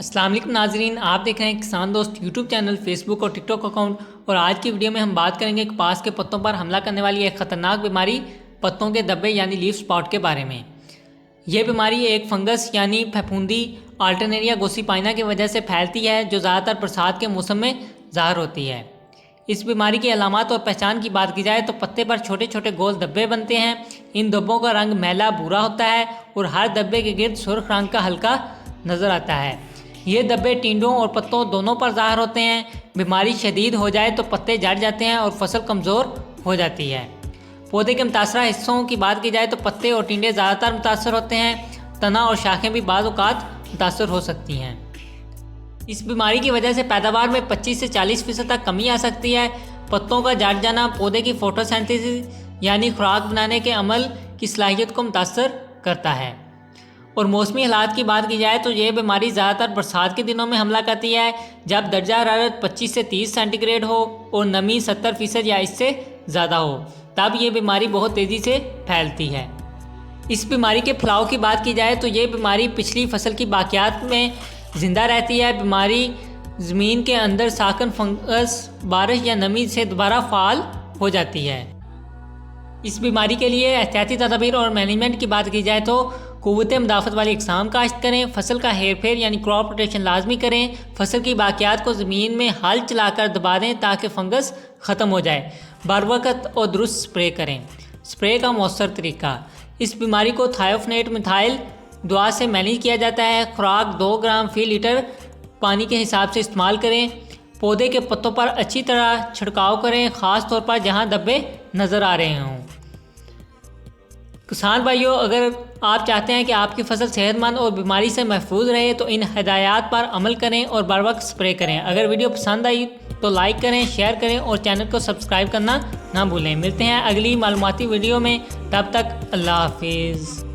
السلام علیکم ناظرین، آپ دیکھ رہے ہیں کسان دوست یوٹیوب چینل، فیس بک اور ٹک ٹاک اکاؤنٹ۔ اور آج کی ویڈیو میں ہم بات کریں گے کپاس کے پتوں پر حملہ کرنے والی ایک خطرناک بیماری پتوں کے دبے یعنی لیف سپاٹ کے بارے میں۔ یہ بیماری ایک فنگس یعنی پھپھوندی آلٹرنیریا گوسیپائنا کی وجہ سے پھیلتی ہے جو زیادہ تر برسات کے موسم میں ظاہر ہوتی ہے۔ اس بیماری کی علامات اور پہچان کی بات کی جائے تو پتے پر چھوٹے چھوٹے گول دبے بنتے ہیں۔ ان دبوں کا رنگ میلا بھورا ہوتا ہے اور ہر دبے کے گرد سرخ رنگ کا ہلکا نظر آتا ہے۔ یہ دبے ٹینڈوں اور پتوں دونوں پر ظاہر ہوتے ہیں۔ بیماری شدید ہو جائے تو پتے جھڑ جاتے ہیں اور فصل کمزور ہو جاتی ہے۔ پودے کے متاثرہ حصوں کی بات کی جائے تو پتے اور ٹینڈے زیادہ تر متاثر ہوتے ہیں۔ تنا اور شاخیں بھی بعض اوقات متاثر ہو سکتی ہیں۔ اس بیماری کی وجہ سے پیداوار میں 25 سے 40% تک کمی آ سکتی ہے۔ پتوں کا جھڑ جانا پودے کی فوٹوسینتھیسس یعنی خوراک بنانے کے عمل کی صلاحیت کو متاثر کرتا ہے۔ اور موسمی حالات کی بات کی جائے تو یہ بیماری زیادہ تر برسات کے دنوں میں حملہ کرتی ہے جب درجہ حرارت 25 سے 30 سینٹی گریڈ ہو اور نمی 70% یا اس سے زیادہ ہو، تب یہ بیماری بہت تیزی سے پھیلتی ہے۔ اس بیماری کے پھیلاؤ کی بات کی جائے تو یہ بیماری پچھلی فصل کی باقیات میں زندہ رہتی ہے۔ بیماری زمین کے اندر ساکن فنگس بارش یا نمی سے دوبارہ فعال ہو جاتی ہے۔ اس بیماری کے لیے احتیاطی تدابیر اور مینجمنٹ کی بات کی جائے تو قوت مدافعت والی اقسام کاشت کریں، فصل کا ہیر پھیر یعنی کراپ روٹیشن لازمی کریں، فصل کی باقیات کو زمین میں ہل چلا کر دبا دیں تاکہ فنگس ختم ہو جائے، بروقت اور درست سپرے کریں۔ سپرے کا مؤثر طریقہ: اس بیماری کو تھائیوفینیٹ میتھائل دوا سے مینیج کیا جاتا ہے۔ خوراک 2 گرام فی لیٹر پانی کے حساب سے استعمال کریں۔ پودے کے پتوں پر اچھی طرح چھڑکاؤ کریں، خاص طور پر جہاں دبے نظر آ رہے ہوں۔ کسان بھائیوں، اگر آپ چاہتے ہیں کہ آپ کی فصل صحت مند اور بیماری سے محفوظ رہے تو ان ہدایات پر عمل کریں اور بر وقت سپرے کریں۔ اگر ویڈیو پسند آئی تو لائک کریں، شیئر کریں اور چینل کو سبسکرائب کرنا نہ بھولیں۔ ملتے ہیں اگلی معلوماتی ویڈیو میں، تب تک اللہ حافظ۔